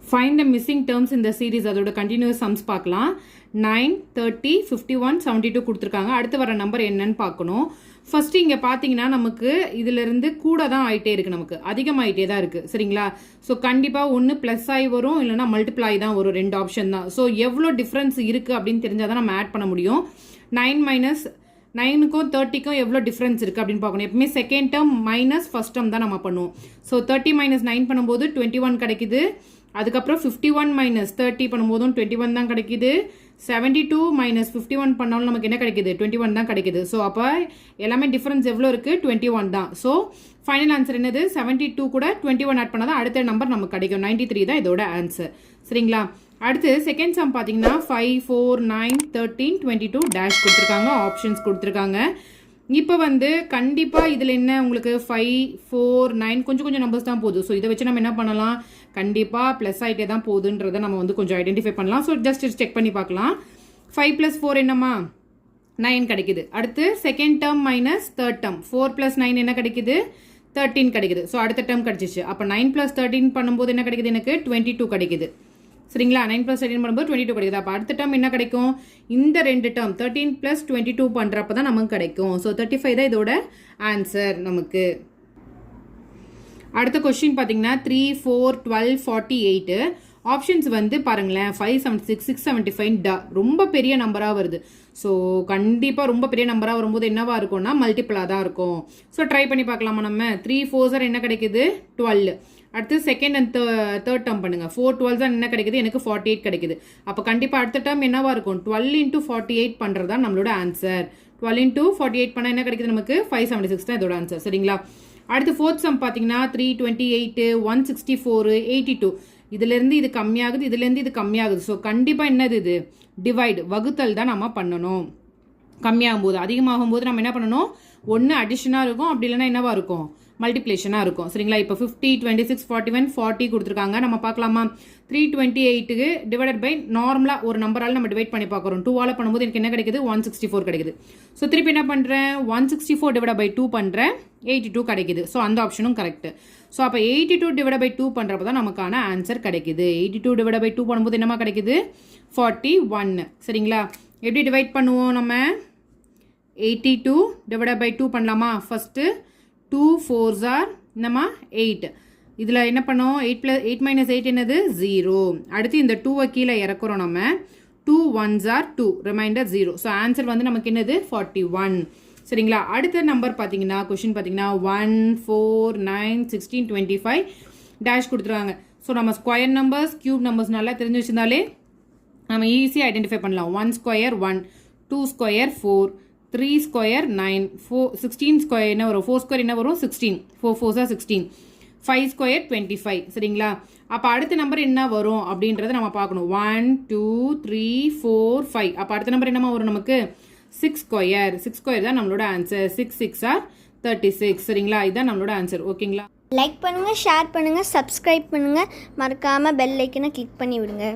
Find the missing terms இந்த series, அதோட continuous sums பார்க்கலாம். 9, 30, 51, 72 கொடுத்துருக்காங்க. அடுத்து வர நம்பர் என்னன்னு பார்க்கணும். ஃபர்ஸ்ட் இங்கே பார்த்தீங்கன்னா நமக்கு இதிலிருந்து கூட தான் ஆகிட்டே இருக்குது, நமக்கு அதிகமாகிட்டே தான் இருக்குது. சரிங்களா? ஸோ கண்டிப்பாக ஒன்று ப்ளஸ் ஆகி வரும், இல்லைனா மல்டிப்ளை தான் வரும். 2 ஆப்ஷன் தான். ஸோ எவ்வளோ டிஃப்ரென்ஸ் இருக்குது அப்படின்னு தெரிஞ்சால் தான் நம்ம ஆட் பண்ண முடியும். 9க்கும் 30க்கும் எவ்வளோ டிஃப்ரென்ஸ் இருக்குது அப்படின்னு பார்க்கணும். எப்பவுமே second term minus first term தான் நம்ம பண்ணுவோம். ஸோ 30 - 9 பண்ணும்போது 21 கிடைக்குது. அதுக்கப்புறம் 51 - 30 பண்ணும்போதும் 21 தான் கிடைக்குது. 72 - 51 பண்ணாலும் நமக்கு என்ன கிடைக்குது? 21 தான் கிடைக்குது. ஸோ அப்போ எல்லாமே டிஃப்ரென்ஸ் எவ்வளோ இருக்குது? 21 தான். ஸோ ஃபைனல் ஆன்சர் என்னது? 72 கூட 21 ஆட் பண்ணால் தான் அடுத்த நம்பர் நமக்கு கிடைக்கும். 93 தான் இதோட ஆன்சர். சரிங்களா? அடுத்து செகண்ட் சம் பார்த்தீங்கன்னா 5, 4, 9, 13, 22 டேஷ் கொடுத்துருக்காங்க, ஆப்ஷன்ஸ் கொடுத்துருக்காங்க. இப்போ கண்டிப்பாக இதில் என்ன உங்களுக்கு 5, 4, 9 கொஞ்சம் நம்பர்ஸ் தான் போகுது. ஸோ இதை வச்சு நம்ம என்ன பண்ணலாம்? கண்டிப்பாக ப்ளஸ் ஆகிட்டே தான் போகுதுன்றதை நம்ம கொஞ்சம் ஐடென்டிஃபை பண்ணலாம். ஸோ ஜஸ்ட் செக் பண்ணி பார்க்கலாம். 5 + 4 என்னம்மா? 9 கிடைக்குது. அடுத்து second term minus third term 4 + 9 என்ன கிடைக்குது? 13 கிடைக்குது. ஸோ அடுத்த டேர்ம் கிடைச்சிச்சு. அப்போ 9 + 13 பண்ணும்போது என்ன கிடைக்குது? எனக்கு 22 கிடைக்குது. சரிங்களா? 9 + 13 பண்ணும்போது 22 கிடைக்குது. அப்போ அடுத்த டேர்ம் என்ன கிடைக்கும்? இந்த 2 டேர்ம் 13 + 22 பண்ணுறப்ப தான் நமக்கு கிடைக்கும். ஸோ 35 தான் இதோட ஆன்சர் நமக்கு. அடுத்த கொஸ்டின் பார்த்தீங்கன்னா 3, 4, 12, 48 ஆப்ஷன்ஸ் பாருங்களேன். 576, 675 ரொம்ப பெரிய நம்பராக வருது. ஸோ கண்டிப்பாக ரொம்ப பெரிய நம்பராக வரும்போது என்னவா இருக்கும்னா மல்டிபிளாக தான் இருக்கும். ஸோ ட்ரை பண்ணி பார்க்கலாமா நம்ம? 3 4s என்ன கிடைக்குது? 12. அடுத்து செகண்ட் அண்ட் தேர்ட் டேர்ம் பண்ணுங்க. 4 12s என்ன கிடைக்குது? எனக்கு 48 கிடைக்குது. அப்போ கண்டிப்பாக அடுத்த டேர்ம் என்னவா இருக்கும்? 12 × 48 பண்ணுறது தான் நம்மளோட ஆன்சர். 12 × 48 பண்ணால் என்ன கிடைக்குது நமக்கு? 576 தான் இதோட ஆன்சர். சரிங்களா? அடுத்து ஃபோர்த் சம் பார்த்தீங்கன்னா 3, 28, 164, 82 இதுலேருந்து இது கம்மியாகுது, இதுலேருந்து இது கம்மியாகுது. ஸோ கண்டிப்பாக என்னது இது? டிவைடு, வகுத்தல் தான் நம்ம பண்ணணும். கம்மியாகும் போது அதிகமாகும் போது நம்ம என்ன பண்ணணும்? ஒன்று அடிஷனாக இருக்கும், அப்படி இல்லைன்னா என்னவா இருக்கும்? மல்டிப்ளேஷனாக இருக்கும். சரிங்களா? இப்போ 50, 26, 41, 40 கொடுத்துருக்காங்க. நம்ம பார்க்கலாமா? 328க்கு டிவைடட் பை நார்மலாக ஒரு நம்பரால் நம்ம டிவைட் பண்ணி பார்க்குறோம். 2ஆல் பண்ணும்போது எனக்கு என்ன கிடைக்குது? 164 கிடைக்குது. ஸோ திருப்பி என்ன பண்ணுறேன்? 164 டிவைட் பை 2 பண்ணுறேன், 82 கிடைக்குது. ஸோ அந்த ஆப்ஷனும் கரெக்ட். ஸோ அப்போ 82 டிவைட் பை 2 பண்ணுறப்ப தான் நமக்கான ஆன்சர் கிடைக்குது. 82 டிவைட் பை 2 பண்ணும்போது என்னமா கிடைக்குது? 41. சரிங்களா? எப்படி டிவைட் பண்ணுவோம் நம்ம? 82 டிவைட் பை 2 பண்ணலாமா? ஃபஸ்ட்டு 2 4s are என்னம்மா? 8. இதில் என்ன பண்ணோம்? 8 - 8 என்னது? 0. அடுத்து இந்த 2வை கீழே இறக்குறோம் நம்ம. 2 1s are 2, reminder 0. So answer நமக்கு என்னது? 41. சரிங்களா? அடுத்த நம்பர் பார்த்தீங்கன்னா கொஷின் பார்த்தீங்கன்னா 1, 4, 9, 16, 25 டேஷ் கொடுத்துருவாங்க. ஸோ நம்ம ஸ்கொயர் நம்பர்ஸ், கியூப் நம்பர்ஸ் நல்லா தெரிஞ்சு வச்சிருந்தாலே நம்ம ஈஸியாக ஐடென்டிஃபை பண்ணலாம். 1 ஸ்கொயர் 1, 2 ஸ்கொயர் 4, 3 ஸ்கொயர் 9, 16 ஸ்கொயர் என்ன வரும்? 4 ஸ்கொயர் என்ன வரும்? 16. 4 4s are 16. 5 ஸ்கொயர் 25. சரிங்களா? அப்போ அடுத்த நம்பர் என்ன வரும் அப்படின்றத நம்ம பார்க்கணும். 1 2 3 4 5. அப்போ அடுத்த நம்பர் என்னமா வரும் நமக்கு? 6 ஸ்கொயர். 6 ஸ்கொயர் தான் நம்மளோட ஆன்சர். 6 6 are 36. சரிங்களா? இதுதான் நம்மளோட ஆன்சர். ஓகேங்களா? லைக் பண்ணுங்கள், ஷேர் பண்ணுங்கள், சப்ஸ்கிரைப் பண்ணுங்கள், மறக்காமல் பெல் ஐக்கனை கிளிக் பண்ணி விடுங்க.